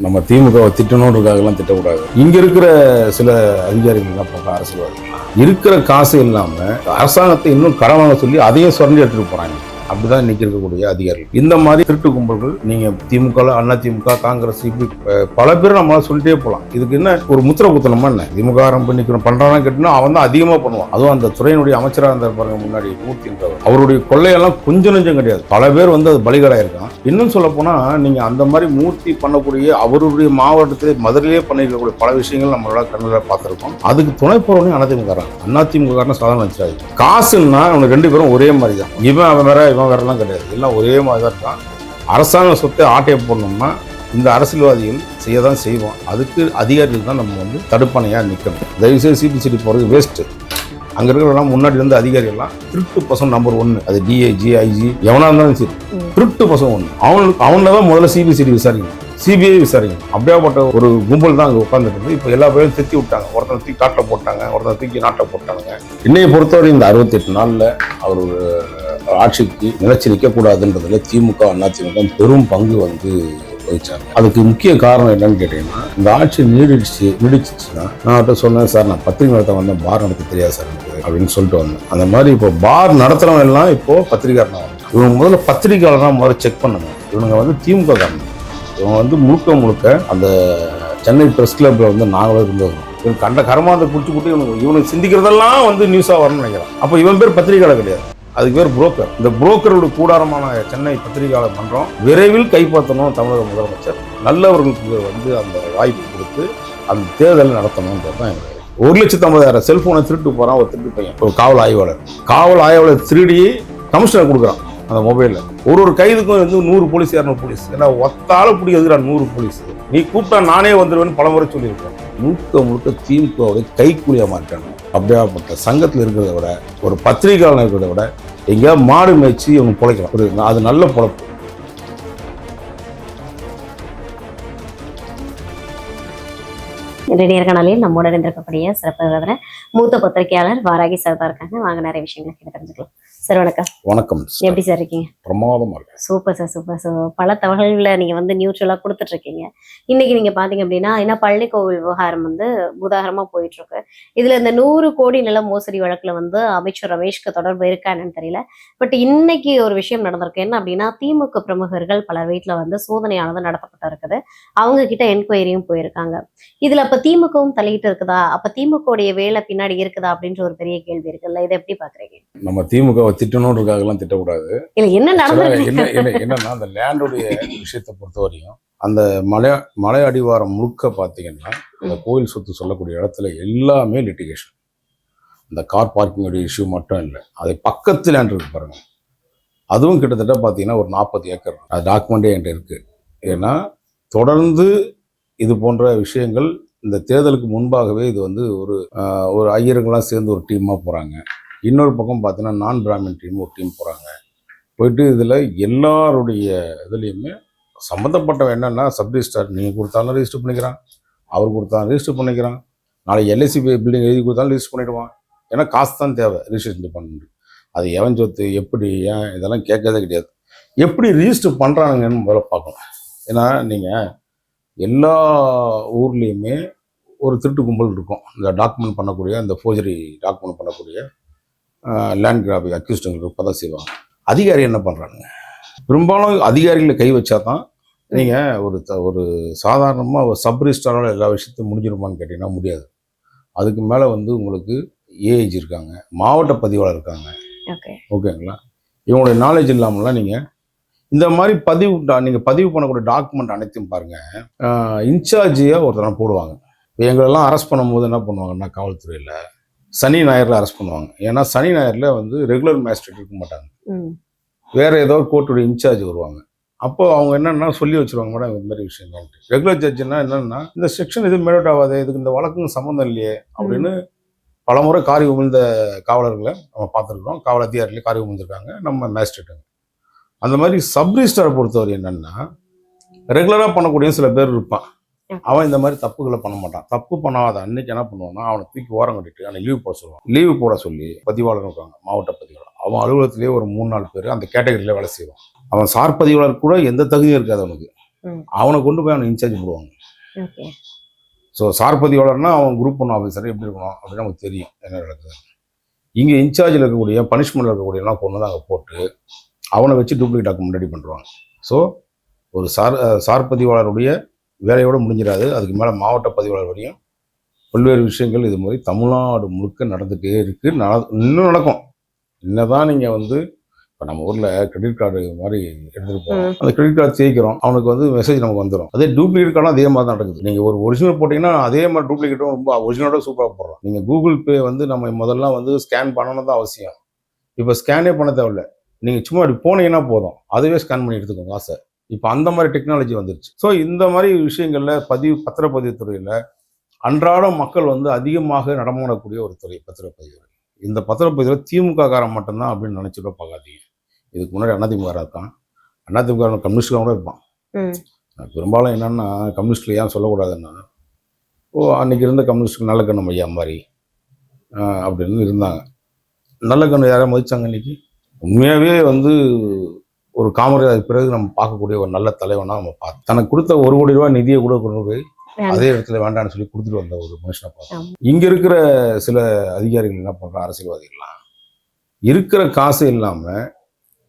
நம்ம திமுகவை திட்டணுன்றதுக்காகலாம் திட்டக்கூடாது. இங்க இருக்கிற சில அதிகாரிகள்லாம் பார்க்க அரசியல்வாதிகள் இருக்கிற காசு இல்லாம அரசாங்கத்தை இன்னும் கடன் வாங்க சொல்லி அதையும் சுரண்டி எடுத்துட்டு போறாங்க. அப்படிதான் இன்னைக்கு இருக்கக்கூடிய அதிகாரிகள். இந்த மாதிரி திருட்டு கும்பல்கள் நீங்க திமுக, அண்ணா திமுக, காங்கிரஸ் இப்படி பல பேர் நம்மளால சொல்லிட்டே போகலாம். இதுக்கு என்ன ஒரு முத்திரை குத்தணுமா என்ன? திமுக பண்ணிக்கணும் பண்றானா கேட்டா அவன் தான் அதிகமா பண்ணுவான். அதுவும் அந்த துறையினுடைய அமைச்சராக இருந்த பாருங்க முன்னாடி மூர்த்தின்றவர், அவருடைய கொள்ளையெல்லாம் கொஞ்சம் நெஞ்சம் கிடையாது. பல பேர் அது பலிகடா இருக்கான். இன்னும் சொல்ல போனா நீங்க அந்த மாதிரி மூர்த்தி பண்ணக்கூடிய அவருடைய மாவட்டத்திலே மதுரையிலே பண்ணிருக்கக்கூடிய பல விஷயங்கள் நம்மளால கண்ணில் பார்த்திருக்கோம். அதுக்கு துணை போறவனே அதிமுக சாதாரண வச்சாரு. காசுன்னா அவனுக்கு ரெண்டு பேரும் ஒரே மாதிரி தான். இவன் வேற இவன் வேறலாம் கிடையாது. எல்லாம் ஒரே மாதிரி தான் இருக்கான். அரசாங்க சொத்தை ஆட்டையை போடணும்னா இந்த அரசியல்வாதிகள் செய்ய தான் செய்வோம். அதுக்கு அதிகாரிகள் தான் நம்ம தடுப்பணையாக நிற்கணும். தயவுசெய்து சிபிசிடி போகிறது வேஸ்ட்டு. அங்கே இருக்கிறவங்களாம் முன்னாடி இருந்த அதிகாரிகள்லாம் திருட்டு பசங்க நம்பர் 1. அது டிஐஜி, ஐஜி எவனா இருந்தாலும் சரி, திருட்டு பசங்க 1. அவங்கள தான் முதல்ல சிபிசிடி விசாரிக்கணும், சிபிஐ விசாரிக்கணும். அப்படியாப்பட்ட ஒரு கும்பல் தான் அங்கே உட்காந்துருக்கு. இப்போ எல்லா பேரும் திருத்தி விட்டாங்க. ஒருத்தனை தூக்கி காட்டில் போட்டாங்க, ஒருத்தனை தூக்கி நாட்டை போட்டாங்க. இன்னையை பொறுத்தவரை இந்த 68 நாளில் அவர் ஆட்சிக்கு நிலைச்சி நிற்கக்கூடாதுன்றதுல திமுக, அதிமுக பெரும் பங்கு வகிச்சாங்க. அதுக்கு முக்கிய காரணம் என்னன்னு கேட்டீங்கன்னா, இந்த ஆட்சி நீடிச்சுன்னா நான் அவர்கிட்ட சொன்னேன், சார் நான் பத்திரிகை நடத்த வந்தேன், பார் நடத்த தெரியாது சார் அப்படின்னு சொல்லிட்டு வந்தேன். அந்த மாதிரி இப்போ பார் நடத்துறவங்க எல்லாம் இப்போ பத்திரிகையாளனா வந்தாங்க. இவங்க முதல்ல பத்திரிகையாளனா முதல்ல செக் பண்ணுங்க. இவங்க திமுக காரணம். இவங்க முழுக்க அந்த சென்னை பிரஸ் கிளப்ல நாங்களே இருந்தது. இவங்க கண்ட கர்மாந்தை குடிச்சு கூட்டி இவனுக்கு சிந்திக்கிறதெல்லாம் நியூஸா வரணும்னு நினைக்கிறான். அப்போ இவன் பேர் பத்திரிகையாளர் கிடையாது, அதுக்கு பேர் புரோக்கர். இந்த புரோக்கரோட கூடாரமான சென்னை பத்திரிகையாளர் மன்றம் விரைவில் கைப்பற்றணும். தமிழக முதலமைச்சர் நல்லவர்களுக்கு அந்த வாய்ப்பு கொடுத்து அந்த தேர்தலை நடத்தணும்ன்றது தான் எங்களுக்கு. 1,50,000 செல்போனை திருட்டு போறான் ஒரு திருட்டு பையன், ஒரு காவல் ஆய்வாளர் திருடி கமிஷனர் கொடுக்குறான் அந்த மொபைல்ல. ஒரு கைதுக்கும் 100 போலீஸ் 200 போலீஸ். ஏன்னா ஒத்தால பிடிக்கிறதுடா 100 போலீஸ். நீ கூப்பிட்டா நானே வந்துடுவேன்னு பல முறை சொல்லியிருக்கேன். முழுக்க திமுகவுடைய கைக்கூலியா மாட்டாங்க. அப்படியாப்பட்ட சங்கத்தில் இருக்கிறத விட, ஒரு பத்திரிகையாளர் இருக்கிறத விட எங்கேயா மாடு மேய்ச்சி இவங்க பிழைக்கலாம். அது நல்ல பொழப்பு. நேர்காணலில் நம்மோட இருந்திருக்கக்கூடிய சிறப்பு விருந்தினர் மூத்த பத்திரிகையாளர் வாராகி சார் தான் இருக்காங்க. வாங்க நிறைய விஷயங்களை கேட்டு தெரிஞ்சுக்கலாம். சார் வணக்கம். வணக்கம். எப்படி சார் இருக்கீங்க? பிரமாதமா இருக்கு. Super sir, super sir. பல தகவல்களை நீங்க நியூட்ரலா கொடுத்துட்டு இருக்கீங்க. இன்னைக்கு நீங்க பாத்தீங்க அப்படின்னா, ஏன்னா பள்ளி கோவில் விவகாரம் பூதாகரமா போயிட்டு இருக்கு. இதுல இந்த 100 கோடி நில மோசடி வழக்குல அமைச்சர் ரமேஷ்க்கு தொடர்பு இருக்கா என்னன்னு தெரியல. பட் இன்னைக்கு ஒரு விஷயம் நடந்திருக்கு. என்ன அப்படின்னா, திமுக பிரமுகர்கள் பலர் வீட்டுல சோதனையானது நடத்தப்பட்டு இருக்குது. அவங்க கிட்ட என்கொயரியும் போயிருக்காங்க. இதுல அப்ப திமுகவும் தலையிட்டு இருக்குதா? அப்ப திமுக வேலை பின்னாடி இருக்குதா அப்படின்ற ஒரு பெரிய கேள்வி இருக்குல்ல. இதை எப்படி பாக்குறீங்க? நம்ம திமுக திட்டணுன்றதுக்காகலாம் திட்டக்கூடாது. என்னன்னா அந்த லேண்டுடைய விஷயத்தை பொறுத்தவரையும் அந்த மலை அடிவாரம் முழுக்க பார்த்தீங்கன்னா, அந்த கோயில் சொத்து சொல்லக்கூடிய இடத்துல எல்லாமே லிட்டிகேஷன். அந்த கார் பார்க்கிங்கோடைய இஷ்யூ மட்டும் இல்லை, அதை பக்கத்து லேண்ட் இருக்கு பாருங்க, அதுவும் கிட்டத்தட்ட பார்த்தீங்கன்னா ஒரு 40 ஏக்கர். அது டாக்குமெண்டே என்கிட்ட இருக்கு. ஏன்னா தொடர்ந்து இது போன்ற விஷயங்கள் இந்த தேர்தலுக்கு முன்பாகவே இது ஒரு ஐயருங்கெல்லாம் சேர்ந்து ஒரு டீமாக போகிறாங்க. இன்னொரு பக்கம் பார்த்தீங்கன்னா நான் பிராமின் டீம் ஒரு டீம் போகிறாங்க. போயிட்டு இதில் எல்லாருடைய இதுலேயுமே சம்மந்தப்பட்டவன் என்னென்னா, சப் ரிஜிஸ்டார் நீங்கள் கொடுத்தாலும் ரிஜிஸ்டர் பண்ணிக்கிறான், அவர் கொடுத்தாலும் ரிஜிஸ்டர் பண்ணிக்கிறான், நாளைக்கு எல்ஐசி பில்டிங் எழுதி கொடுத்தாலும் ரிஜிஸ்டர் பண்ணிவிடுவான். ஏன்னா காசு தான் தேவை ரிஜிஸ்ட்ரேஷன் டிபார்ட்மெண்ட். அது எவன் சொத்து எப்படி ஏன் இதெல்லாம் கேட்கறதே கிடையாது. எப்படி ரிஜிஸ்டர் பண்ணுறானுங்கன்னு முதல்ல பார்க்கணும். ஏன்னா நீங்கள் எல்லா ஊர்லேயுமே ஒரு திருட்டு கும்பல் இருக்கும். இந்த டாக்குமெண்ட் பண்ணக்கூடிய, அந்த ஃபோர்ஜரி டாக்குமெண்ட் பண்ணக்கூடிய லேண்ட் கிராபிக் அக்யூஸ்டுங்களுக்கு இப்போ தான் செய்வாங்க. அதிகாரி என்ன பண்ணுறாங்க? பெரும்பாலும் அதிகாரிகளை கை வச்சா தான் நீங்கள் ஒரு சாதாரணமாக ஒரு சப் ரிஜிஸ்டாரால் எல்லா விஷயத்தையும் முடிஞ்சிருமான்னு கேட்டிங்கன்னா முடியாது. அதுக்கு மேலே உங்களுக்கு ஏஏஜி இருக்காங்க, மாவட்ட பதிவாளர் இருக்காங்க. ஓகேங்களா? இவங்களுடைய நாலேஜ் இல்லாமலாம் நீங்கள் இந்த மாதிரி நீங்கள் பதிவு பண்ணக்கூடிய டாக்குமெண்ட் அனைத்தையும் பாருங்கள், இன்சார்ஜியாக ஒருத்தனை போடுவாங்க. இப்போ எங்களெல்லாம் அரெஸ்ட் பண்ணும்போது என்ன பண்ணுவாங்கன்னா, காவல்துறையில் சனி ஞாயிறில் அரெஸ்ட் பண்ணுவாங்க. ஏன்னா சனி ஞாயிறில் ரெகுலர் மேஜிஸ்ட்ரேட் இருக்க மாட்டாங்க, வேறு ஏதோ ஒரு கோர்ட்டுடைய இன்சார்ஜ் வருவாங்க. அப்போ அவங்க என்னென்னா சொல்லி வச்சுருவாங்க, மேடம் இந்த மாதிரி விஷயம். ரெகுலர் ஜட்ஜுன்னா என்னென்னா, இந்த செக்ஷன் எதுவும் மேலோட் ஆகாது, இதுக்கு இந்த வழக்குங்க சம்மந்தம் இல்லையே அப்படின்னு பலமுறை காரி உமிழ்ந்த காவலர்களை நம்ம பார்த்துருக்கோம். காவல் அதிகாரிகளே காரி உமிழ்ந்திருக்காங்க நம்ம மேஜிஸ்ட்ரேட்டுங்க. அந்த மாதிரி சப் ரிஜிஸ்டாரை பொறுத்தவரை என்னென்னா, ரெகுலராக பண்ணக்கூடிய சில பேர் இருப்பான். அவன் இந்த மாதிரி தப்புகளை பண்ண மாட்டான். தப்பு பண்ணாத அன்னைக்கு என்ன பண்ணுவான்னா, அவனை தூக்கி ஓரம் கட்டிட்டு அவனை லீவு போட சொல்லுவான். லீவு போட சொல்லி பதிவாளர் இருக்காங்க, மாவட்ட பதிவாளர், அவன் அலுவலகத்திலேயே ஒரு 3-4 பேர் அந்த கேட்டகரியில் வேலை செய்வான். அவன் சார் பதிவாளர் கூட எந்த தகுதியும் இருக்காது அவனுக்கு. அவனை கொண்டு போய் அவனை இன்சார்ஜ் போடுவாங்க. ஓகே. ஸோ சார் பதிவாளர்னா அவன் குரூப் 1 ஆஃபீஸர் எப்படி இருக்கணும் அப்படின்னு நமக்கு தெரியும் என்ன நடக்குது. இங்கே இன்சார்ஜில் இருக்கக்கூடிய பனிஷ்மெண்ட்டில் இருக்கக்கூடியலாம் கொண்டு வந்து அங்கே போட்டு அவனை வச்சு டூப்ளிகேட் டாக்குமெண்ட் ரெடி பண்ணுறாங்க. ஸோ ஒரு சார் பதிவாளருடைய வேலையோடு முடிஞ்சிடாது. அதுக்கு மேலே மாவட்ட பதிவாளர் வரையும் பல்வேறு விஷயங்கள் இது மாதிரி தமிழ்நாடு முழுக்க நடந்துகிட்டே இருக்குது. இன்னும் நடக்கும். என்னதான் நீங்கள் வந்து இப்போ நம்ம ஊரில் கிரெடிட் கார்டு மாதிரி எடுத்துகிட்டு போகிறோம், அந்த கிரெடிட் கார்டு தேய்க்கிறோம், அவனுக்கு வந்து மெசேஜ் நமக்கு வந்துடும். அதே டூப்ளிகேட் கார்டும் அதே மாதிரி தான் நடக்குது. நீங்கள் ஒரு ஒரிஜினல் போட்டிங்கன்னா அதே மாதிரி டூப்ளிகேட்டும் ரொம்ப ஒரிஜினலோட சூப்பராக போடுறோம். நீங்கள் கூகுள் பே வந்து நம்ம முதல்ல வந்து ஸ்கேன் பண்ணணும் தான் அவசியம். இப்போ ஸ்கேனே பண்ண தேவையில்ல. நீங்கள் சும்மா அப்படி போனீங்கன்னா போதும், அதுவே ஸ்கேன் பண்ணி எடுத்துக்கோங்க காசை. இப்போ அந்த மாதிரி டெக்னாலஜி வந்துருச்சு. ஸோ இந்த மாதிரி விஷயங்களில் பத்திரப்பதிவு துறையில் அன்றாடம் மக்கள் வந்து அதிகமாக நடமாடக்கூடிய ஒரு துறை பத்திரப்பதிவு. இந்த பத்திரப்பதிவில் திமுக காரன் மட்டும்தான் அப்படின்னு நினச்சிட பார்க்காதீங்க. இதுக்கு முன்னாடி அதிமுக இருக்கான், அதிமுக கம்யூனிஸ்ட்காரன் கூட இருப்பான். பெரும்பாலும் என்னென்னா கம்யூனிஸ்டில் ஏன் சொல்லக்கூடாதுன்னா, அன்றைக்கி இருந்த கம்யூனிஸ்ட்டுக்கு நல்லக்கண்ணு ஐயா மாதிரி அப்படின்னு இருந்தாங்க. நல்லக்கண்ணு யாரையும் மதித்தாங்க இன்றைக்கி? உண்மையாகவே வந்து ஒரு காமராஜர் பிறகு நம்ம பார்க்கக்கூடிய ஒரு நல்ல தலைவனாக நம்ம பார்த்து தனக்கு கொடுத்த 1 கோடி ரூபாய் நிதியை கூட கொண்டு போய் அதே இடத்துல வேண்டான்னு சொல்லி கொடுத்துட்டு வந்த ஒரு மனுஷனை பார்த்தோம். இங்கே இருக்கிற சில அதிகாரிகள் என்ன பண்ணுறாங்க, அரசியல்வாதிகள்லாம் இருக்கிற காசு இல்லாமல்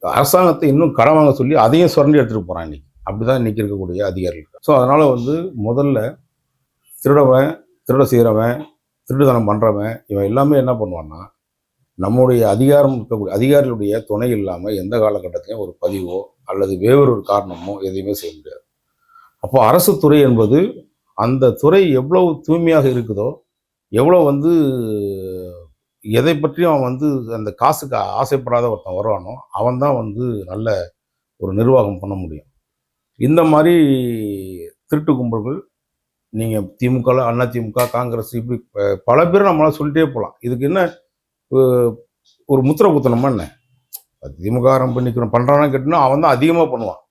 அரசாங்கத்தை இன்னும் கடன் வாங்க சொல்லி அதையும் சுரண்டி எடுத்துகிட்டு போகிறான் இன்றைக்கி. அப்படி தான் இன்றைக்கி இருக்கக்கூடிய அதிகாரிகள். ஸோ அதனால் வந்து முதல்ல திருட செய்கிறவன், திருடுதனம் பண்ணுறவன், இவன் எல்லாமே என்ன பண்ணுவான்னா, நம்முடைய அதிகாரம் இருக்கக்கூடிய அதிகாரிகளுடைய துணை இல்லாமல் எந்த காலகட்டத்திலையும் ஒரு பதிவோ அல்லது வேறொரு காரணமோ எதையுமே செய்ய முடியாது. அப்போ அரசு துறை என்பது அந்த துறை எவ்வளவு தூய்மையாக இருக்குதோ, எவ்வளோ வந்து எதை பற்றியும் அவன் வந்து அந்த காசுக்கு ஆசைப்படாத ஒருத்தன் வருவானோ அவன் தான் வந்து நல்ல ஒரு நிர்வாகம் பண்ண முடியும். இந்த மாதிரி திருட்டு கும்பல்கள் நீங்கள் திமுக, அதிமுக, காங்கிரஸ் இப்படி பல பேர் நம்மளால் சொல்லிட்டே போகலாம். இதுக்கு என்ன ஒரு முத்திரை குத்தணுமா என்ன? திமுக பண்ணிக்கிறோம் பண்ணுறான்னு கேட்டோன்னா அவன் தான் அதிகமாக பண்ணுவான்.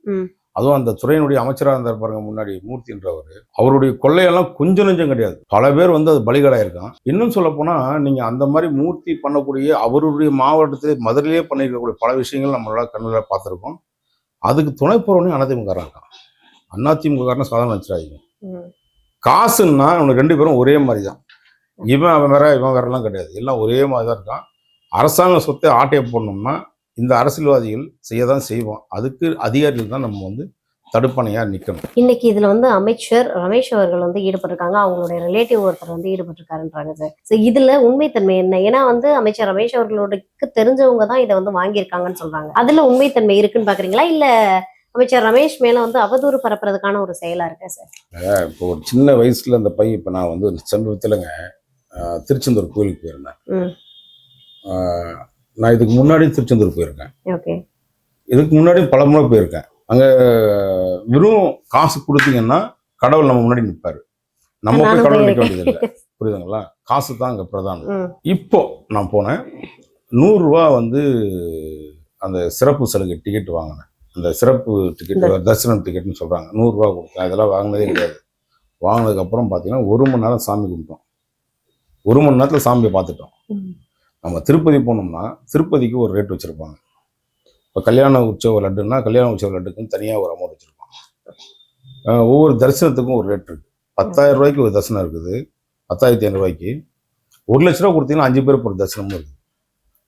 அதுவும் அந்த துறையினுடைய அமைச்சராக இருந்தார் பாருங்க முன்னாடி மூர்த்தின்றவர், அவருடைய கொள்ளையெல்லாம் கொஞ்சம் நெஞ்சம் கிடையாது. பல பேர் வந்து அது பலிகடாயிருக்கான். இன்னும் சொல்ல போனால் நீங்கள் அந்த மாதிரி மூர்த்தி பண்ணக்கூடிய அவருடைய மாவட்டத்திலே மதுரையிலே பண்ணியிருக்கக்கூடிய பல விஷயங்கள் நம்மளால கண்ணில் பார்த்துருக்கோம். அதுக்கு துணை போகிறவனையும் அதிமுக இருக்கான். அதிமுக சாதாரண வச்சிடாதீங்க. காசுன்னா அவனுக்கு 2 பேரும் ஒரே மாதிரி தான். அவன் வேறலாம் கிடையாது. எல்லாம் ஒரே மாதிரி தான் இருக்கான். அரசாங்க சொத்தை ஆட்டையை போடணும்னா இந்த அரசியல்வாதிகள் செய்ய தான் செய்வோம். அதுக்கு அதிகாரிகள் தான் நம்ம வந்து தடுப்பணையாக நிற்கணும். இன்னைக்கு இதில் வந்து அமைச்சர் ரமேஷ் அவர்கள் வந்து ஈடுபட்டிருக்காங்க, அவங்களுடைய ரிலேட்டிவ் ஒருத்தர் வந்து ஈடுபட்டிருக்காருன்றாங்க சார். ஸோ இதில் உண்மைத்தன்மை என்ன? ஏன்னா வந்து அமைச்சர் ரமேஷ் அவர்களுக்கு தெரிஞ்சவங்க தான் இதை வந்து வாங்கியிருக்காங்கன்னு சொல்றாங்க. அதில் உண்மைத்தன்மை இருக்குன்னு பார்க்குறீங்களா, இல்லை அமைச்சர் ரமேஷ் மேலே வந்து அவதூறு பரப்புறதுக்கான ஒரு செயலாக இருக்கா சார்? இப்போ ஒரு சின்ன வயசில் அந்த பையன், இப்போ நான் வந்து சமீபத்தில்ங்க திருச்செந்தூர் கோயிலுக்கு போயிருந்தேன். நான் இதுக்கு முன்னாடி திருச்செந்தூர் போயிருக்கேன். ஓகே. இதுக்கு முன்னாடி பல முறை போயிருக்கேன். அங்கே வெறும் காசு கொடுத்தீங்கன்னா கடவுள் நம்ம முன்னாடி நிற்பாரு. நம்ம போய் கடவுள் நிற்க வேண்டியது இல்லை. புரியுதுங்களா? காசு தான் அங்கே பிரதானம். இப்போ நான் போனேன், 100 ரூபா வந்து அந்த சிறப்பு சலுகை டிக்கெட் வாங்கினேன். அந்த சிறப்பு டிக்கெட் தரிசனம் டிக்கெட்னு சொல்கிறாங்க. 100 ரூபா கொடுத்தேன். இதெல்லாம் வாங்கினதே கிடையாது. வாங்கினதுக்கப்புறம் பார்த்தீங்கன்னா 1 மணி நேரம் சாமி கும்பிட்டோம். 1 மணி நேரத்தில் சாமியை பார்த்துட்டோம். நம்ம திருப்பதி போனோம்னா திருப்பதிக்கு ஒரு ரேட் வச்சுருப்பாங்க. இப்போ கல்யாண உற்சவ லட்டுன்னா கல்யாண உற்சவ லட்டுக்குன்னு தனியாக ஒரு அமௌண்ட் வச்சுருப்பாங்க. ஒவ்வொரு தரிசனத்துக்கும் ஒரு ரேட் இருக்குது. 10,000 ரூபாய்க்கு ஒரு தரிசனம் இருக்குது, 10,500 ரூபாய்க்கு. 1 லட்ச ரூபா கொடுத்தீங்கன்னா 5 பேர் ஒரு தரிசனமும் இருக்குது.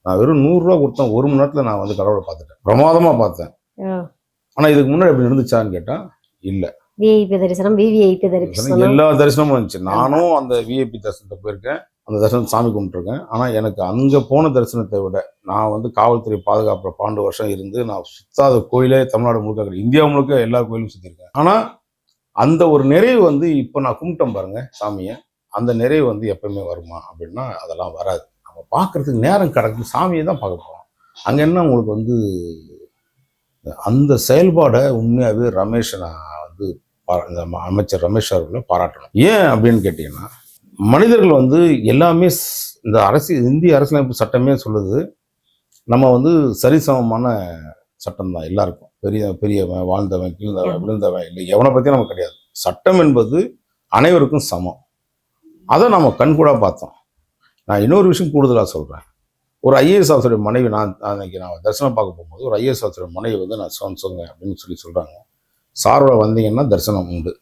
நான் வெறும் 100 ரூபா கொடுத்தேன். 1 மணி நேரத்தில் நான் வந்து கடவுளை பார்த்துட்டேன். பிரமாதமாக பார்த்தேன். ஆனால் இதுக்கு முன்னாடி எப்படி இருந்துச்சான்னு கேட்டால் இல்லை. விஐபி தரிசனம், விவிஐபி தரிசனம், எல்லா தரிசனமும் இருந்துச்சு. நானும் அந்த விஐபி தரிசனத்தை போயிருக்கேன், அந்த தரிசனத்தை சாமி கும்பிட்டுருக்கேன். ஆனால் எனக்கு அங்கே போன தரிசனத்தை விட நான் வந்து காவல்துறை பாதுகாப்பு 12 வருஷம் இருந்து நான் சுத்தாத கோயிலே தமிழ்நாடு முழுக்க, இந்தியா முழுக்க எல்லா கோயிலும் சுற்றிருக்கேன். ஆனால் அந்த ஒரு நிறைவு வந்து இப்போ நான் கும்பிட்டேன் பாருங்க சாமியை, அந்த நிறைவு வந்து எப்பவுமே வருமா அப்படின்னா அதெல்லாம் வராது. நம்ம பார்க்கறதுக்கு நேரம் கிடக்கு, சாமியை தான் பார்க்க போகிறோம். அங்கே என்ன உங்களுக்கு வந்து அந்த செயல்பாடை உண்மையாகவே ரமேஷ் நான் வந்து இந்த அமைச்சர் ரமேஷ் அவர்களை பாராட்டணும். ஏன் அப்படின்னு கேட்டிங்கன்னா, மனிதர்கள் வந்து எல்லாமே இந்த இந்திய அரசியலமைப்பு சட்டமே சொல்லுது, நம்ம வந்து சரிசமமான சட்டம் தான் எல்லாருக்கும். பெரியவன், வாழ்ந்தவன், கீழ்ந்தவன், விழுந்தவன் இல்லை, எவனை பற்றியும் நமக்கு கிடையாது. சட்டம் என்பது அனைவருக்கும் சமம். அதை நம்ம கண்கூடாக பார்த்தோம். நான் இன்னொரு விஷயம் கூடுதலாக சொல்கிறேன். ஒரு ஐஏஎஸ் ஆஃபீஸருடைய மனைவி, நான் அன்னைக்கு நான் தரிசனம் பார்க்க போகும்போது ஒரு ஐஏஎஸ் ஆஃபீஸருடைய மனைவி வந்து நான் சொன்னேன் அப்படின்னு சொல்கிறாங்க. சாரோட வந்தீங்கன்னா தரிசனம் உண்டு.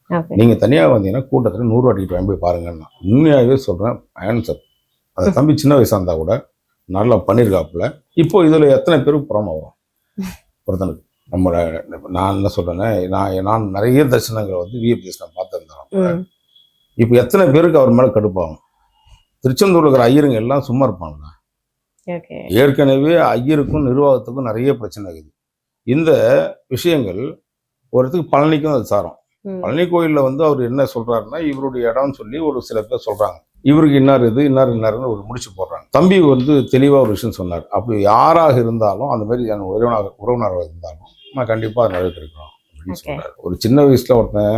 ஓகே. நீங்கள் தனியாக வந்தீங்கன்னா கூட்டத்தில் 100 ரூபா டிக்கெட் வாங்கி போய் பாருங்கன்னா உண்மையாகவே சொல்கிறேன் ஆன்சர். அந்த தம்பி சின்ன வயசாக இருந்தால் கூட நல்லா பண்ணியிருக்காப்புல. இப்போ இதில் எத்தனை பேருக்கு புறமா வரும் ஒருத்தனுக்கு? நம்ம நான் என்ன சொல்கிறேன்னா, நான் நிறைய தரிசனங்கள் வந்து விஐபி தரிசனம் பார்த்துருந்தேன். இப்போ எத்தனை பேருக்கு அவர் மேலே கடுப்பாகும்? திருச்செந்தூரில் இருக்கிற ஐயருங்க எல்லாம் சும்மா இருப்பாங்களா? ஏற்கனவே ஐயருக்கும் நிர்வாகத்துக்கும் நிறைய பிரச்சனை இருக்குது. இந்த விஷயங்கள் ஒருத்துக்கு பழனிக்கும் அது சாரம். பழனி கோயிலில் வந்து அவர் என்ன சொல்றாருன்னா, இவருடைய இடம்னு சொல்லி ஒரு சில பேர் சொல்றாங்க, இவருக்கு இன்னார் இது இன்னாருன்னு ஒரு முடிச்சு போடுறாங்க. தம்பி வந்து தெளிவாக ஒரு விஷயம் சொன்னார், அப்படி யாராக இருந்தாலும் அந்த மாதிரி உறவினராக இருந்தாலும் நான் கண்டிப்பாக அதை நிறைவேற்றிருக்கணும் அப்படின்னு சொல்றாரு. ஒரு சின்ன வயசுல ஒருத்தன்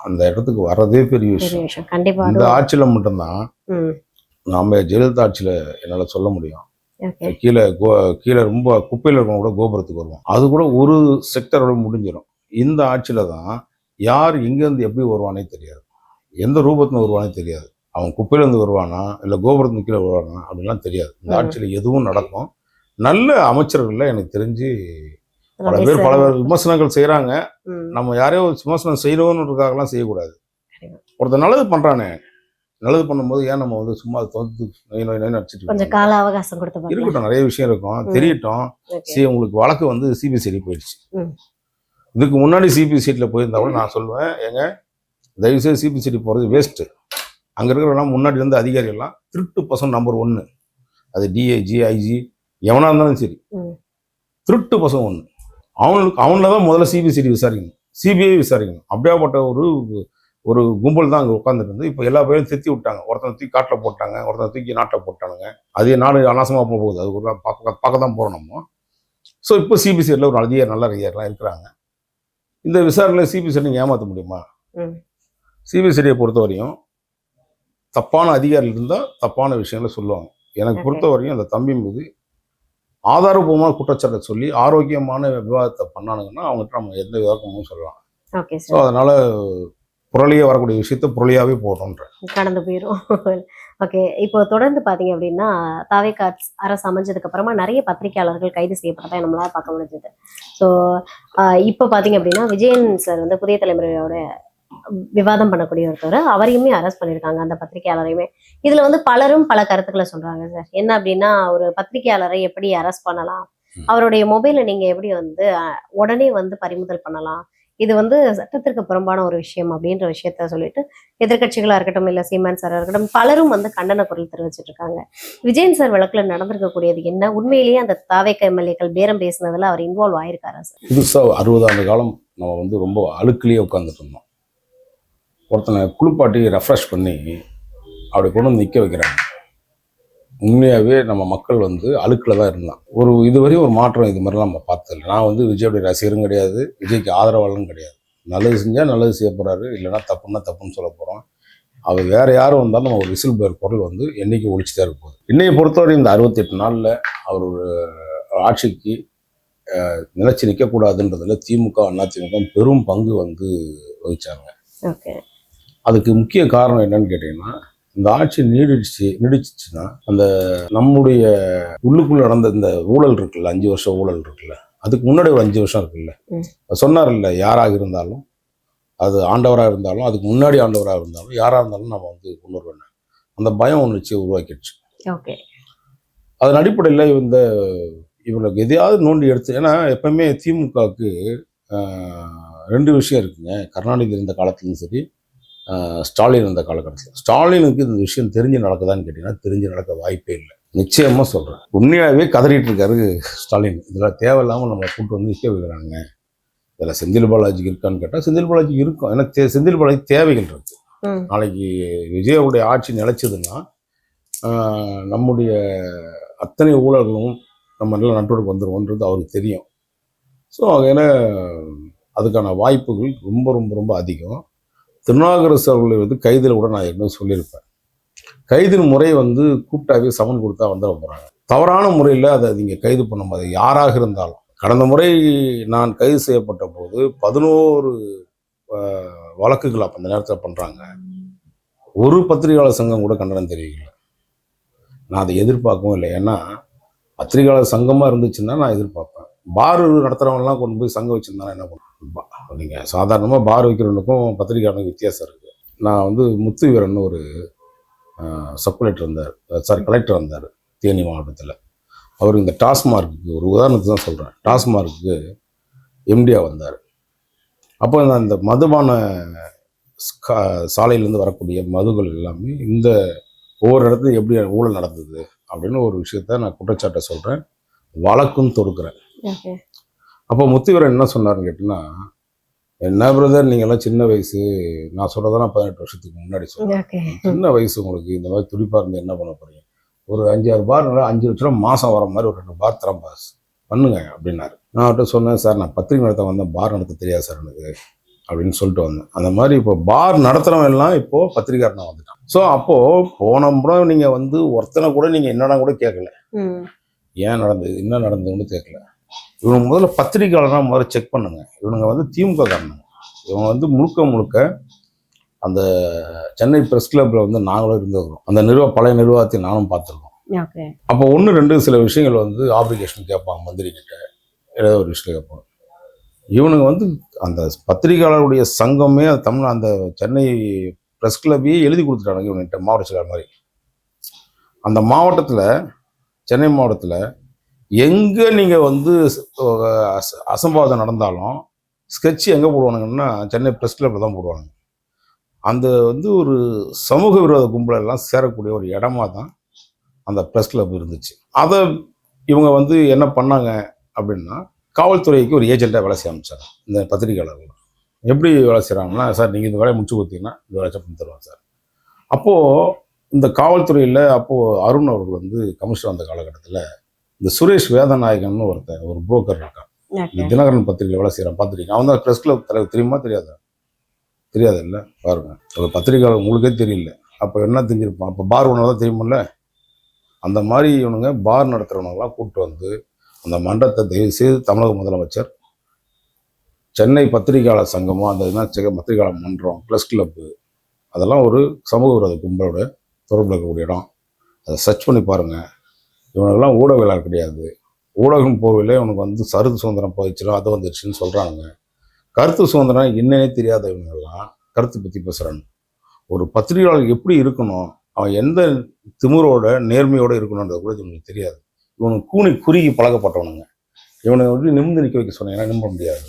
அந்த இடத்துக்கு வர்றதே பெரிய விஷயம். இந்த ஆட்சியில் மட்டும்தான் நம்ம ஜெயலலிதா ஆட்சியில் என்னால் சொல்ல முடியும். கீழே ரொம்ப குப்பையில் இருக்கவங்க கூட கோபுரத்துக்கு வருவோம், அது கூட ஒரு செக்டரோட முடிஞ்சிடும். இந்த ஆட்சியில் தான் யார் எங்கேருந்து எப்படி வருவானே தெரியாது, எந்த ரூபத்தில் வருவானே தெரியாது. அவன் குப்பையிலேருந்து வருவானா இல்லை கோபுரத்துக்கு கீழே வருவானா அப்படின்லாம் தெரியாது. இந்த ஆட்சியில் எதுவும் நடக்கும். நல்ல அமைச்சர்கள்ல எனக்கு தெரிஞ்சு பல பேர் விமர்சனங்கள் செய்கிறாங்க. நம்ம யாரையோ விமர்சனம் செய்யணுன்றதுக்காகலாம் செய்யக்கூடாது. ஒருத்தர் நல்லது பண்ணுறானே, நல்லது பண்ணும்போது ஏன் நம்ம வந்து சும்மா தோத்து நடிச்சிட்டு கொஞ்சம் கால அவகாசம் கொடுத்து இருக்கட்டும். நிறைய விஷயம் இருக்கும், தெரியட்டும். உங்களுக்கு வழக்கு வந்து சிபிசிஐடி போயிடுச்சு. இதுக்கு முன்னாடி சிபிசிஐடியில் போயிருந்தா கூட நான் சொல்லுவேன், ஏங்க தயவுசெய்து சிபிசிஐடி போகிறது வேஸ்ட்டு. அங்கே இருக்கிறவங்களாம் முன்னாடி இருந்த அதிகாரிகள்லாம் திருட்டு பசங்க நம்பர் 1. அது டிஐஜி ஐஜி எவனாக இருந்தாலும் சரி, திருட்டு பசங்க 1. அவங்கள தான் முதல்ல சிபிசிஐடி விசாரிக்கணும், சிபிஐ விசாரிக்கணும். அப்படியாப்பட்ட ஒரு கும்பல் தான் அங்கே உட்காந்துட்டு இருந்து இப்போ எல்லா பேரும் திருத்தி விட்டாங்க. ஒருத்தனை தூக்கி காட்டில் போட்டாங்க, ஒருத்தனை தூக்கி நாட்டில் போட்டானுங்க. அதே நாடு அநாசமாக போகுது, அது ஒரு பார்க்க தான் போகிறோம் நம்ம. ஸோ இப்போ சிபிசிஐடியில் ஒரு நல்ல அதிகாரிலாம் இருக்கிறாங்க. இந்த விசாரணையில் சிபிசிஐடி ஏமாற்ற முடியுமா? சிபிசிஐடியை பொறுத்த வரையும் தப்பான அதிகாரிகள் இருந்தால் தப்பான விஷயங்களை சொல்லுவாங்க. எனக்கு பொறுத்த வரையும் அந்த தம்பி மீது ஆதாரபூர்வமான குற்றச்சாட்டை சொல்லி ஆரோக்கியமான விவாதத்தை பண்ணானுங்கன்னா அவங்ககிட்ட நம்ம எந்த விவாதமும் சொல்லலாம். ஸோ அதனால புரளியே வரக்கூடிய விஷயத்த புரளியாவே போடுறோன்ற கடந்து போயிடும். ஓகே, இப்போ தொடர்ந்து பார்த்தீங்க அப்படின்னா தாவேகா அரசு அமைஞ்சதுக்கு அப்புறமா நிறைய பத்திரிகையாளர்கள் கைது செய்யப்பட்டதை நம்மளால பார்க்க முடிஞ்சது. ஸோ இப்போ பார்த்தீங்க அப்படின்னா விஜயன் சார் வந்து புதிய தலைமுறையோட விவாதம் பண்ணக்கூடிய ஒருத்தர், அவரையுமே அரெஸ்ட் பண்ணியிருக்காங்க, அந்த பத்திரிகையாளரையுமே. இதுல வந்து பலரும் பல கருத்துக்களை சொல்றாங்க சார். என்ன அப்படின்னா, ஒரு பத்திரிகையாளரை எப்படி அரெஸ்ட் பண்ணலாம், அவருடைய மொபைலை நீங்க எப்படி வந்து உடனே வந்து பறிமுதல் பண்ணலாம், இது வந்து சட்டத்திற்கு புறம்பான ஒரு விஷயம் அப்படின்ற விஷயத்த சொல்லிட்டு எதிர்கட்சிகளா இருக்கட்டும் இல்ல சீமான் சாரா இருக்கட்டும் பலரும் வந்து கண்டன குரல் தெரிவிச்சிட்டு இருக்காங்க. விஜயன் சார் வழக்குல நடந்திருக்கக்கூடியது என்ன? உண்மையிலேயே அந்த தாவேக எம்எல்ஏக்கள் பேரம் பேசினதுல அவர் இன்வால்வ் ஆயிருக்காரா சார்? புதுசா 60 ஆண்டு காலம் நம்ம வந்து ரொம்ப அழுக்கிலேயே உட்காந்துட்டு இருந்தோம். ஒருத்தனை குளிப்பாட்டி ரெஃப்ரெஷ் பண்ணி அப்படி கொண்டு வந்து நிற்க வைக்கிறாங்க. உண்மையாகவே நம்ம மக்கள் வந்து அழுக்கில் தான் இருந்தான். இதுவரையும் ஒரு மாற்றம் இது மாதிரிலாம் நம்ம பார்த்ததில்லை. நான் வந்து விஜயோடைய ரசிகரும் கிடையாது, விஜய்க்கு ஆதரவாளரும் கிடையாது. நல்லது செஞ்சால் நல்லது செய்ய போகிறாரு, இல்லைன்னா தப்புன்னா தப்புன்னு சொல்ல போகிறோம். அவர் வேறு யாரும் வந்தாலும் நம்ம ஒரு விசில் பேர் குரல் வந்து என்றைக்கு ஒழிச்சு தான் இருப்போம். இன்னையை பொறுத்தவரை இந்த 68 நாளில் அவர் ஒரு ஆட்சிக்கு நிலைச்சி நிற்கக்கூடாதுன்றதுல திமுக அதிமுக பெரும் பங்கு வந்து வகிச்சாங்க. அதுக்கு முக்கிய காரணம் என்னன்னு கேட்டீங்கன்னா, இந்த ஆட்சி நீடிச்சுன்னா அந்த நம்முடைய உள்ளுக்குள்ள நடந்த இந்த ஊழல் இருக்குல்ல, 5 வருஷம் ஊழல் இருக்குல்ல, அதுக்கு முன்னாடி ஒரு 5 வருஷம் இருக்குல்ல, சொன்னார் இல்லை, யாராக இருந்தாலும் அது ஆண்டவராக இருந்தாலும் அதுக்கு முன்னாடி ஆண்டவராக இருந்தாலும் யாராக இருந்தாலும் நம்ம வந்து கொண்டு வருவேன், அந்த பயம் ஒன்று உருவாக்கிடுச்சு. அதன் அடிப்படையில் இவங்களுக்கு எதையாவது நோண்டி எடுத்து, ஏன்னா எப்பவுமே திமுகவுக்கு 2 விஷயம் இருக்குங்க. கருணாநிதி இருந்த காலத்துலையும் சரி, ஸ்டாலின் இருந்த காலகட்டத்தில். ஸ்டாலினுக்கு இந்த விஷயம் தெரிஞ்சு நடக்குதான்னு கேட்டிங்கன்னா தெரிஞ்சு நடக்க வாய்ப்பே இல்லை. நிச்சயமாக சொல்கிறேன், உண்மையாகவே கதறிட்டு இருக்காரு ஸ்டாலின். இதில் தேவையில்லாமல் நம்ம கூட்டு வந்து நிற்க வைக்கிறாங்க. இதில் செந்தில் பாலாஜிக்கு இருக்கான்னு கேட்டால் செந்தில் பாலாஜி இருக்கும். ஏன்னா செந்தில் பாலாஜி தேவைகள் இருக்கு. நாளைக்கு விஜயோடைய ஆட்சி நிலைச்சதுன்னா நம்முடைய அத்தனை ஊழல்களும் நம்ம நல்ல நட்புக்கு வந்துடுவோன்றது அவருக்கு தெரியும். ஸோ ஏன்னா அதுக்கான வாய்ப்புகள் ரொம்ப ரொம்ப ரொம்ப அதிகம். திருநாவுக்கரசு அவர்களை வந்து கைதில் கூட நான் என்ன சொல்லியிருப்பேன், கைதின் முறை வந்து கூப்பிட்டாவே சமன் கொடுத்தா வந்துட போகிறாங்க. தவறான முறையில் அதை நீங்கள் கைது பண்ணும்போது யாராக இருந்தாலும், கடந்த முறை நான் கைது செய்யப்பட்ட போது 11 வழக்குகள் அப்போ அந்த நேரத்தில் பண்ணுறாங்க. ஒரு பத்திரிகையாளர் சங்கம் கூட கண்டனம் தெரிவிக்கல. நான் அதை எதிர்பார்க்கவும் இல்லை. ஏன்னா பத்திரிகையாளர் சங்கமாக இருந்துச்சுன்னா நான் எதிர்பார்ப்பேன். பார் நடத்துகிறவங்கலாம் கொண்டு போய் சங்கம் வச்சுருந்தாங்க என்ன பண்ணுவோம். நீங்கள் சாதாரணமாக பார் வைக்கிறவனுக்கும் பத்திரிக்கையாளனுக்கும் வித்தியாசம் இருக்குது. நான் வந்து முத்து வீரன் ஒரு சப் கலெக்டர் வந்தார், கலெக்டர் வந்தார் தேனி மாவட்டத்தில். அவர் இந்த டாஸ்மார்க்கு ஒரு உதாரணத்துக்கு தான் சொல்கிறேன், டாஸ்மார்க்கு எம்டியா வந்தார். அப்போ அந்த மதுபான சாலையிலேருந்து வரக்கூடிய மதுகள் எல்லாமே இந்த ஒவ்வொரு இடத்துலையும் எப்படி ஊழல் நடந்தது அப்படின்னு ஒரு விஷயத்த நான் குற்றச்சாட்டை சொல்கிறேன், வழக்கும் தொடுக்கிறேன். அப்போ முத்துவீரன் என்ன சொன்னார்னு கேட்டிங்கன்னா, என்ன பிரதர் நீங்கள்லாம் சின்ன வயசு, நான் சொல்கிறதெல்லாம் 18 வருஷத்துக்கு முன்னாடி சொல்கிறேன், சின்ன வயசு உங்களுக்கு இந்த மாதிரி துடிப்பாக இருந்து என்ன பண்ண போறீங்க, ஒரு 5-6 பார் 5 லட்ச ரூபா மாதம் வர மாதிரி ஒரு 2 பார் தரம் பாஸ் பண்ணுங்க அப்படின்னாரு. நான் அவர்கிட்ட சொன்னேன், சார் நான் பத்திரிகை நடத்த வந்தேன், பார் நடத்த தெரியாது சார் எனக்கு அப்படின்னு சொல்லிட்டு வந்தேன். அந்த மாதிரி இப்போ பார் நடத்துகிறவன் எல்லாம் இப்போது பத்திரிகாரனா வந்துட்டான். ஸோ அப்போது போன முறை நீங்கள் வந்து ஒருத்தனை கூட நீங்கள் என்னடா கூட கேட்கல, ஏன் நடந்தது என்ன நடந்ததுன்னு கேட்கல. இவங்க முதல்ல பத்திரிகையாளர்னா முதல்ல செக் பண்ணுங்க. இவனுங்க வந்து திமுக காரணம், இவங்க வந்து முழுக்க அந்த சென்னை பிரஸ் கிளப்ல வந்து நாங்களும் இருந்துக்கிறோம், அந்த பழைய நிர்வாகத்தை நானும் பார்த்துருக்கோம். அப்போ 1-2 சில விஷயங்கள் வந்து ஆப்ளிகேஷன் கேட்பாங்க, மந்திரி கிட்ட ஏதாவது ஒரு விஷயம் கேட்பாங்க. இவனுங்க வந்து அந்த பத்திரிகையாளருடைய சங்கமே அந்த சென்னை பிரஸ் கிளப்பையே எழுதி கொடுத்துட்டானுங்க இவன்கிட்ட, மாவட்ட செயலாளர் மாதிரி. அந்த மாவட்டத்தில், சென்னை மாவட்டத்தில் எங்கே நீங்கள் வந்து அசம்பாவிதம் நடந்தாலும் ஸ்கெட்ச் எங்கே போடுவானுங்கன்னா சென்னை பிரஸ் கிளப்பில் தான் போடுவானுங்க. அந்த வந்து ஒரு சமூக விரோத கும்பலெல்லாம் சேரக்கூடிய ஒரு இடமா தான் அந்த ப்ரெஸ் கிளப் இருந்துச்சு. அதை இவங்க வந்து என்ன பண்ணாங்க அப்படின்னா, காவல்துறைக்கு ஒரு ஏஜெண்ட்டாக வேலை செய்ய ஆரம்பிச்சாங்க இந்த பத்திரிகையாளர்கள். எப்படி வேலை செய்கிறாங்கன்னா, சார் நீங்கள் இந்த வேலையை முடிச்சு கொடுத்தீங்கன்னா இந்த வேலை பண்ணி தருவாங்க சார். அப்போது இந்த காவல்துறையில் அப்போது அருண் அவர்கள் வந்து கமிஷனர் வந்த காலகட்டத்தில் இந்த சுரேஷ் வேதநாயகன் ஒரு புரோக்கர் இருக்கான், இந்த தினகரன் பத்திரிகையில் வேலை செய்கிறான், பார்த்துருக்கீங்க. அவன் தான் ப்ரெஸ் கிளப் தலைவர், தெரியுமா தெரியாதா? தெரியாது இல்லை, பாருங்கள். ஒரு பத்திரிகையாளர் உங்களுக்கே தெரியல, அப்போ என்ன தெரிஞ்சிருப்பான், அப்போ பார் ஒன்று தான் தெரியுமில்ல. அந்த மாதிரி இவனுங்க பார் நடத்துகிறவனெல்லாம் கூப்பிட்டு வந்து அந்த மன்றத்தை தயவு செய்து தமிழக முதலமைச்சர், சென்னை பத்திரிகையாளர் சங்கமும் அந்த பத்திரிகையாளர் மன்றம், ப்ளஸ் கிளப்பு, அதெல்லாம் ஒரு சமூக விரோத கும்பலோட தொடர்பு இருக்கக்கூடிய இடம், அதை சர்ச் பண்ணி பாருங்கள். இவனுக்கெல்லாம் ஊடகவியலாளர் கிடையாது, ஊடகம் போகல, இவனுக்கு வந்து கருத்து சுதந்திரம் போயிடுச்சுன்னா அது வந்துடுச்சுன்னு சொல்கிறானுங்க. கருத்து சுதந்திரம் என்னன்னே தெரியாத இவங்கெல்லாம் கருத்து பற்றி பேசுகிறாங்க. ஒரு பத்திரிகையாளர் எப்படி இருக்கணும், அவன் எந்த திமிரோட நேர்மையோடு இருக்கணுன்றது கூட இவனுக்கு தெரியாது. இவனுக்கு குறுகி பழக்கப்பட்டவனுங்க. இவனை வந்து நிமிர்ந்து நிற்க வைக்க சொன்னீங்கன்னா நிமிர முடியாது.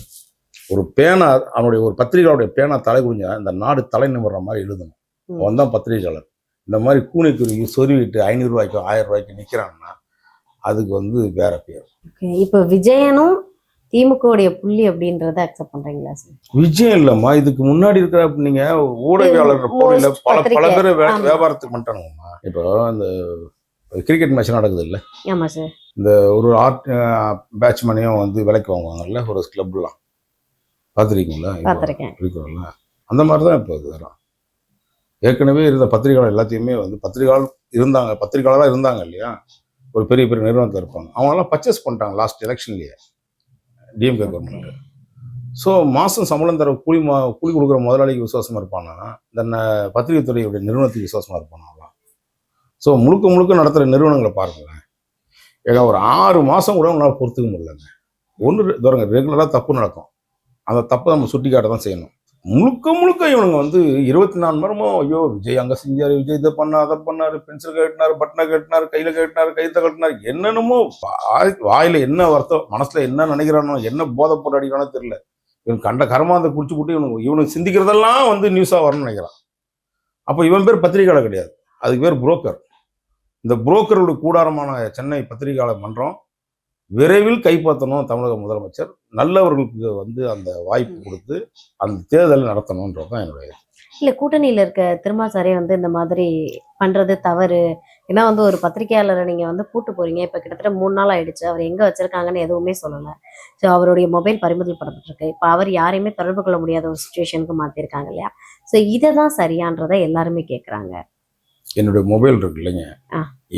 ஒரு பேனா, அவனுடைய ஒரு பத்திரிகையாளருடைய பேனா தலை குறிஞ்சா இந்த நாடு தலை நிமிடுற மாதிரி எழுதணும். அவன் தான் பத்திரிகையாளர். இந்த மாதிரி குறுகி சொருவிட்டு 500 ரூபாய்க்கு 1000 ரூபாய்க்கு நிற்கிறான்னா அதுக்கு வந்து வேற பேர். இப்போ விஜயனும் திமுகவுடைய புள்ளி அப்படின்றத அக்செப்ட் பண்றீங்களா சார்? விஜயம் இல்லம்மா, இதுக்கு முன்னாடி இருக்கிற நீங்க ஊடகவியலாளர் போட்டியில பல பேர் வியாபாரத்துக்கு பண்ணிட்டானுங்கம்மா. இப்போ இந்த கிரிக்கெட் மேட்ச் நடக்குது இல்லை? ஆமா சார். இந்த ஒரு பேட்ஸ்மேனையும் வந்து விலைக்கு வாங்குவாங்கல்ல ஒரு கிளப்லாம், பார்த்துருக்கீங்களா? இருக்கிறோம்ல, அந்த மாதிரி தான் இப்போ இதெல்லாம். ஏற்கனவே இருந்த பத்திரிகையாளர் எல்லாத்தையுமே வந்து பத்திரிகையாளராக இருந்தாங்க இல்லையா, ஒரு பெரிய நிறுவனத்தில் இருப்பாங்க, அவங்களாம் பர்ச்சேஸ் பண்ணிட்டாங்க லாஸ்ட் எலெக்ஷன்லேயே டிஎம்கே கவர்மெண்ட். ஸோ மாதம் சம்பளம் தர கூலி கொடுக்குற முதலாளிக்கு விசுவாசமாக இருப்பானா, இந்த பத்திரிகை துறையுடைய நிறுவனத்துக்கு விசுவாசமாக இருப்பானாலாம். ஸோ முழுக்க நடத்துகிற நிறுவனங்களை பாருங்களேன். ஏன்னா ஒரு 6 மாதம் கூட உங்களால் பொறுத்துக்க முடியலங்க. ஒன்று ரெகுலராக தப்பு நடக்கும், அந்த தப்பை நம்ம சுட்டி காட்ட தான் செய்யணும். முழுக்க இவனுங்க வந்து 24 மணி நேரமும் ஐயோ விஜய் அங்கே செஞ்சார், விஜய் இதை பண்ணார், அதை பண்ணார், பென்சில் கட்டினார், பட்டனை கட்டினார், கையில் கட்டினார், கைத்தை கட்டினார், என்னென்னமோ வாயில் என்ன வருத்தம், மனசில் என்ன நினைக்கிறானோ, என்ன போதை போட்டு அடிக்கிறானோ தெரியல. இவன் கண்ட கர்மாந்தை குடிச்சு போட்டு இவனுக்கு சிந்திக்கிறதெல்லாம் வந்து நியூஸாக வரணும்னு நினைக்கிறான். அப்போ இவன் பேர் பத்திரிகையாளர் கிடையாது, அதுக்கு பேர் புரோக்கர். இந்த புரோக்கருடைய கூடாரமான சென்னை பத்திரிகையாளர் மன்றம் விரைவில் கைப்பற்றணும் தமிழக முதலமைச்சர். நல்லவர்களுக்கு வந்து அந்த வாய்ப்பு கொடுத்து அந்த தேர்தலை நடத்தணுன்றது தான் என்னுடைய. இல்லை, கூட்டணியில் இருக்க திருமாசாரே வந்து இந்த மாதிரி பண்ணுறது தவறு. ஏன்னா வந்து ஒரு பத்திரிகையாளரை நீங்கள் வந்து கூட்டு போகிறீங்க, இப்போ கிட்டத்தட்ட 3 நாள் ஆயிடுச்சு, அவர் எங்கே வச்சுருக்காங்கன்னு எதுவுமே சொல்லலை. ஸோ அவருடைய மொபைல் பறிமுதல் பண்ணப்பட்டிருக்கு. இப்போ அவர் யாரையுமே தொடர்பு கொள்ள முடியாத ஒரு சுச்சுவேஷனுக்கு மாற்றிருக்காங்க இல்லையா? ஸோ இதை தான் சரியான்றதை எல்லாருமே கேட்குறாங்க. என்னுடைய மொபைல் இருக்கு இல்லைங்க,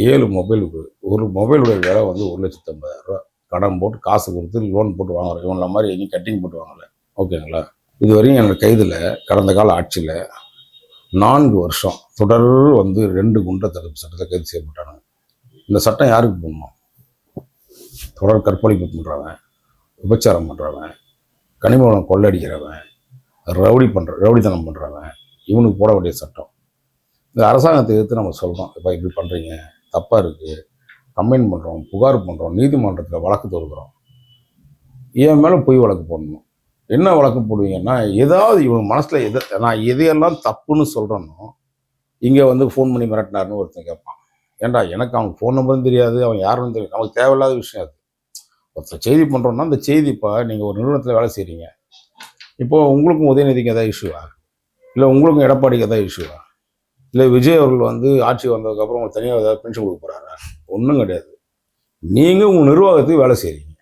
7 மொபைலுக்கு ஒரு மொபைலுடைய விலை வந்து 1,50,000 ரூபா கடன் போட்டு காசு கொடுத்து லோன் போட்டு வாங்குறோம். இவங்கள மாதிரி எங்கேயும் கட்டிங் போட்டு வாங்கலை, ஓகேங்களா? இதுவரையும் என்னோட கைதில் கடந்த கால ஆட்சியில் 4 வருஷம் தொடர் வந்து 2 குண்டர் தடுப்பு சட்டத்தை கைது செய்யப்பட்டாங்க. இந்த சட்டம் யாருக்கு போடணும்? தொடர் கற்பழிப்பு பண்ணுறவன், விபச்சாரம் பண்ணுறவன், கனிமவளம் கொள்ளடிக்கிறவன், ரவுடித்தனம் பண்ணுறவன், இவனுக்கு போட வேண்டிய சட்டம். இந்த அரசாங்கத்தை எதிர்த்து நம்ம சொல்கிறோம், இப்போ இப்படி பண்ணுறீங்க, தப்பாக இருக்குது, கம்ப்ளைண்ட் பண்ணுறோம், புகார் பண்ணுறோம், நீதிமன்றத்தில் வழக்கு தொடுக்கிறோம். என் மேலே பொய் வழக்கு போடணும். என்ன வழக்கு போடுவீங்கன்னா, ஏதாவது இவங்க மனசில் நான் எதையெல்லாம் தப்புன்னு சொல்கிறேனோ, இங்கே வந்து ஃபோன் பண்ணி மிரட்டினாருன்னு ஒருத்தன் கேட்பான். ஏன்டா எனக்கு அவன் ஃபோன் நம்பரும் தெரியாது, அவன் யாருன்னு தெரியும், நமக்கு தேவையில்லாத விஷயம் அது. ஒருத்தர் செய்தி பண்ணுறோன்னா அந்த செய்தி, இப்போ நீங்கள் ஒரு நிறுவனத்தில் வேலை செய்கிறீங்க, இப்போது உங்களுக்கும் உதயநிதிக்கு எதாவது இஷ்யூவா, இல்லை உங்களுக்கும் எடப்பாடிக்கு எதாவது இஷ்யூவா, இல்லை விஜய் அவர்கள் வந்து ஆட்சி வந்ததுக்கப்புறம் உங்களுக்கு தனியாக ஏதாவது பென்ஷன் கொடுக்க போகிறாரா? ஒன்றும் கிடையாது. நீங்கள் உங்கள் நிர்வாகத்துக்கு வேலை செய்கிறீங்க.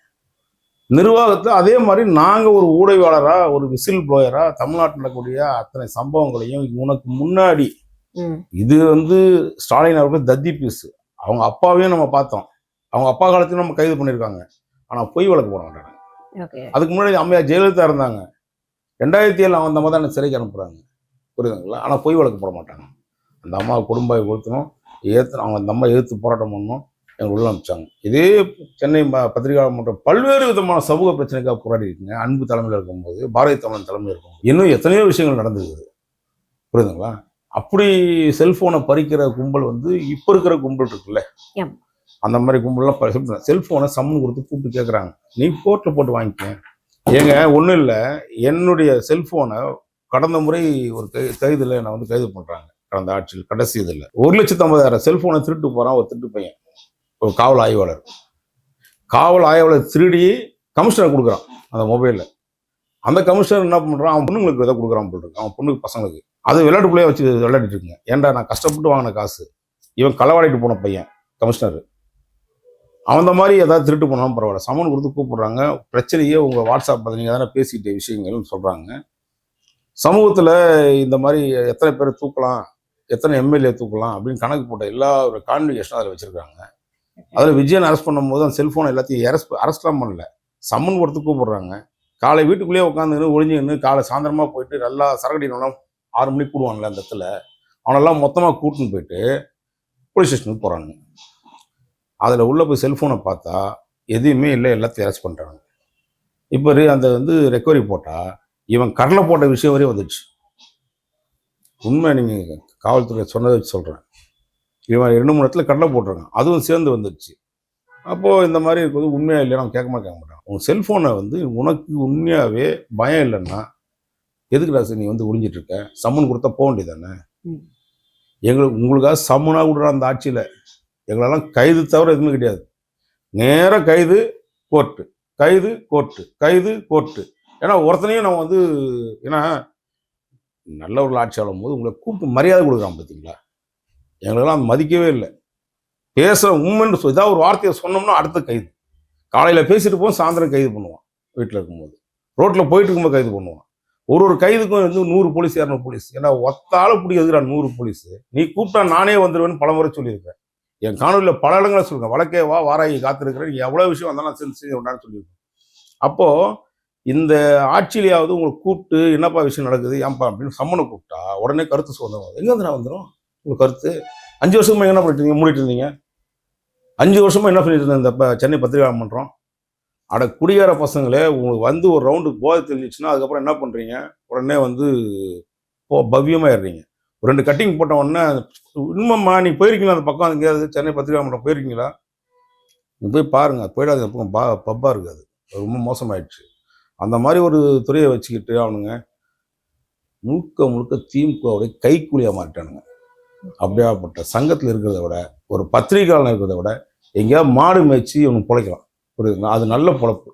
நிர்வாகத்தில் அதே மாதிரி நாங்கள் ஒரு ஊடகவாளராக, ஒரு விசில் ப்ளோயராக தமிழ்நாட்டில் நடக்கக்கூடிய அத்தனை சம்பவங்களையும் உனக்கு முன்னாடி, இது வந்து ஸ்டாலின் அவர்கள் தத்தி பீஸு, அவங்க அப்பாவையும் நம்ம பார்த்தோம், அவங்க அப்பா காலத்தையும் நம்ம கைது பண்ணியிருக்காங்க, ஆனால் பொய் வழக்கு போட மாட்டாங்க. அதுக்கு முன்னாடி அம்மையார் ஜெயலலிதா இருந்தாங்க, 2007 அந்த மாதிரி தான் சிறைக்கு அனுப்புகிறாங்க, புரியுதுங்களா? ஆனால் பொய் வழக்கு போட மாட்டாங்க. அந்த அம்மாவை குடும்பத்தை கொடுத்தணும், அவங்க அந்த அம்மா எதிர்த்து போராட்டம் பண்ணணும், எங்களை உள்ள அனுப்பிச்சாங்க. இதே சென்னை பத்திரிகை மன்றம் பல்வேறு விதமான சமூக பிரச்சனைக்காக போராடி இருக்குங்க. அன்பு தலைமையில் இருக்கும்போது, பாரதிய தமிழன் தலைமையில் இருக்கும்போது இன்னும் எத்தனையோ விஷயங்கள் நடந்துருக்குது, புரியுதுங்களா? அப்படி செல்ஃபோனை பறிக்கிற கும்பல் வந்து இப்போ இருக்கிற கும்பல் இருக்குல்ல, அந்த மாதிரி கும்பல்லாம் செல்ஃபோனை சம்மன் கொடுத்து கூப்பிட்டு கேட்குறாங்க, நீ கோர்ட்டில் போட்டு வாங்கிக்க. ஏங்க ஒன்றும் இல்லை, என்னுடைய செல்ஃபோனை கடந்த முறை ஒரு கைதில் என்னை வந்து கைது பண்ணுறாங்க, கடந்த ஆட்சியில் கடைசி இதில் 1,50,000 செல்ஃபோனை திருட்டு போகிறான் ஒரு திருட்டு பையன், ஒரு காவல் ஆய்வாளர் திருடி கமிஷனர் கொடுக்குறான் அந்த மொபைலில். அந்த கமிஷனர் என்ன பண்ணுறான், அவன் பொண்ணுங்களுக்கு எதாவது கொடுக்குறான் போல் இருக்கு, அவன் பொண்ணுக்கு பசங்களுக்கு. அது விளையாட்டு பிள்ளைய வச்சு விளையாடிட்டு இருக்குங்க. ஏன்டா நான் கஷ்டப்பட்டு வாங்கின காசு, இவன் களவாடிட்டு போன பையன் கமிஷனர், அவன் அந்த மாதிரி ஏதாவது திருட்டு போனாலும் பரவாயில்ல, சமன் கொடுத்து கூப்பிடுறாங்க. பிரச்சனையே உங்கள் வாட்ஸ்அப்பில் நீங்கள் தானே பேசிக்கிட்ட விஷயங்கள்னு சொல்கிறாங்க. சமூகத்தில் இந்த மாதிரி எத்தனை பேர் தூக்கலாம், எத்தனை எம்எல்ஏ தூக்கலாம் அப்படின்னு கணக்கு போட்ட எல்லா ஒரு கான்வெகேஷனும் அதில் வச்சுருக்காங்க. அதில் விஜயன் அரெஸ்ட் பண்ணும்போது அந்த செல்ஃபோனை எல்லாத்தையும் அரெஸ்ட்லாம் பண்ணல, சம்மன் கொடுத்து கூப்பிடுறாங்க. காலை வீட்டுக்குள்ளேயே உட்காந்துன்னு ஒளிஞ்சுன்னு காலை சாயந்தரமாக போயிட்டு நல்லா சரகடினெல்லாம் 6 மணிக்கு கூடுவான்ல அந்த இடத்துல, அவனெல்லாம் மொத்தமாக கூட்டின்னு போயிட்டு போலீஸ் ஸ்டேஷனுக்கு போகிறாங்க. அதில் உள்ளே போய் செல்ஃபோனை பார்த்தா எதுவுமே இல்லை, எல்லாத்தையும் அரெஸ்ட் பண்ணுறாங்க. இப்போ அந்த வந்து ரெக்கவரி போட்டால் இவன் கடலை போட்ட விஷயம் வரையும் வந்துடுச்சு. உண்மை, நீங்கள் காவல்துறை சொன்னதை வச்சு சொல்கிறேன், இவன் 2-3 இடத்துல கடலை போட்டிருக்கான், அதுவும் சேர்ந்து வந்துடுச்சு. அப்போது இந்த மாதிரி இருக்குது, உண்மையாக இல்லையா நம்ம கேட்க மாட்டான். உங்கள் செல்ஃபோனை வந்து உனக்கு உண்மையாகவே பயம் இல்லைன்னா எதுக்குடா சார் நீ வந்து ஒளிஞ்சிட்டு இருக்க, சம்மன் கொடுத்தா போக வேண்டியதானே? உங்களுக்காக சம்மனாக விடுற அந்த ஆட்சியில் எங்களெல்லாம் கைது தவிர எதுவுமே கிடையாது. நேராக கைது கோர்ட்டு, கைது கோர்ட்டு, கைது கோர்ட்டு. ஏன்னா ஒருத்தனையும் நம்ம வந்து, ஏன்னா நல்ல ஒரு ஆட்சி ஆளும் போது உங்களை கூப்பிட்டு மரியாதை கொடுக்குறான் பார்த்தீங்களா, எங்களெல்லாம் மதிக்கவே இல்லை. பேசுகிற உண்மைன்னு ஏதாவது ஒரு வார்த்தையை சொன்னோம்னா அடுத்த கைது. காலையில் பேசிட்டு போவோம், சாயந்தரம் கைது பண்ணுவான், வீட்டில் இருக்கும்போது ரோட்டில் போயிட்டு இருக்கும்போது கைது பண்ணுவான். ஒரு கைதுக்கும் வந்து 100 போலீஸ் 200 போலீஸ். ஏன்னா ஒத்தால பிடிக்கிறதுடா 100 போலீஸ். நீ கூப்பிட்டா நானே வந்துடுவேன்னு பல முறை சொல்லியிருக்கேன். என் காணொலியில் பல இடங்களை சொல்லுங்கள், வழக்கே வா வாராகி காத்திருக்கிறேன், நீ எவ்வளோ விஷயம் வந்தாலும் நான் செஞ்சு விடான்னு சொல்லியிருக்கேன். அப்போது இந்த ஆட்சியிலேயாவது உங்களை கூப்பிட்டு என்னப்பா விஷயம் நடக்குது ஏன்பா அப்படின்னு சம்மனை கூப்பிட்டா உடனே கருத்து சொல்லுவாங்க. எங்கேருந்து நான் வந்துடும் உங்களுக்கு கருத்து? 5 வருஷமா என்ன பண்ணிட்டு இருந்தீங்க, மூடிட்டு இருந்தீங்க? 5 வருஷமா என்ன பண்ணிட்டு இருந்தேன் இந்த சென்னை பத்திரிகை மன்றம்? அட குடியார பசங்களே, உங்களுக்கு வந்து ஒரு ரவுண்டு போதை தெரிஞ்சிச்சுன்னா அதுக்கப்புறம் என்ன பண்ணுறீங்க, உடனே வந்து பவ்யமாகிடுறீங்க. 2 கட்டிங் போட்ட உடனே இன்னும்மா நீ போயிருக்கீங்களா அந்த பக்கம், எங்கேயாவது சென்னை பத்திரிகை மன்றம் போயிருக்கீங்களா? நீ போய் பாருங்கள், போயிடாது. பக்கம் பப்பாக இருக்காது, ரொம்ப மோசமாயிடுச்சு. அந்த மாதிரி ஒரு துறையை வச்சுக்கிட்டு அவனுங்க முழுக்க திமுகவுடைய கைக்கூலியாக மாட்டானுங்க. அப்படியாப்பட்ட சங்கத்தில் இருக்கிறத விட, ஒரு பத்திரிகையாளர் இருக்கிறத விட எங்கேயாவது மாடு மேய்ச்சி அவனுக்கு பிழைக்கலாம், புரியுதுங்களா? அது நல்ல பொழப்பு.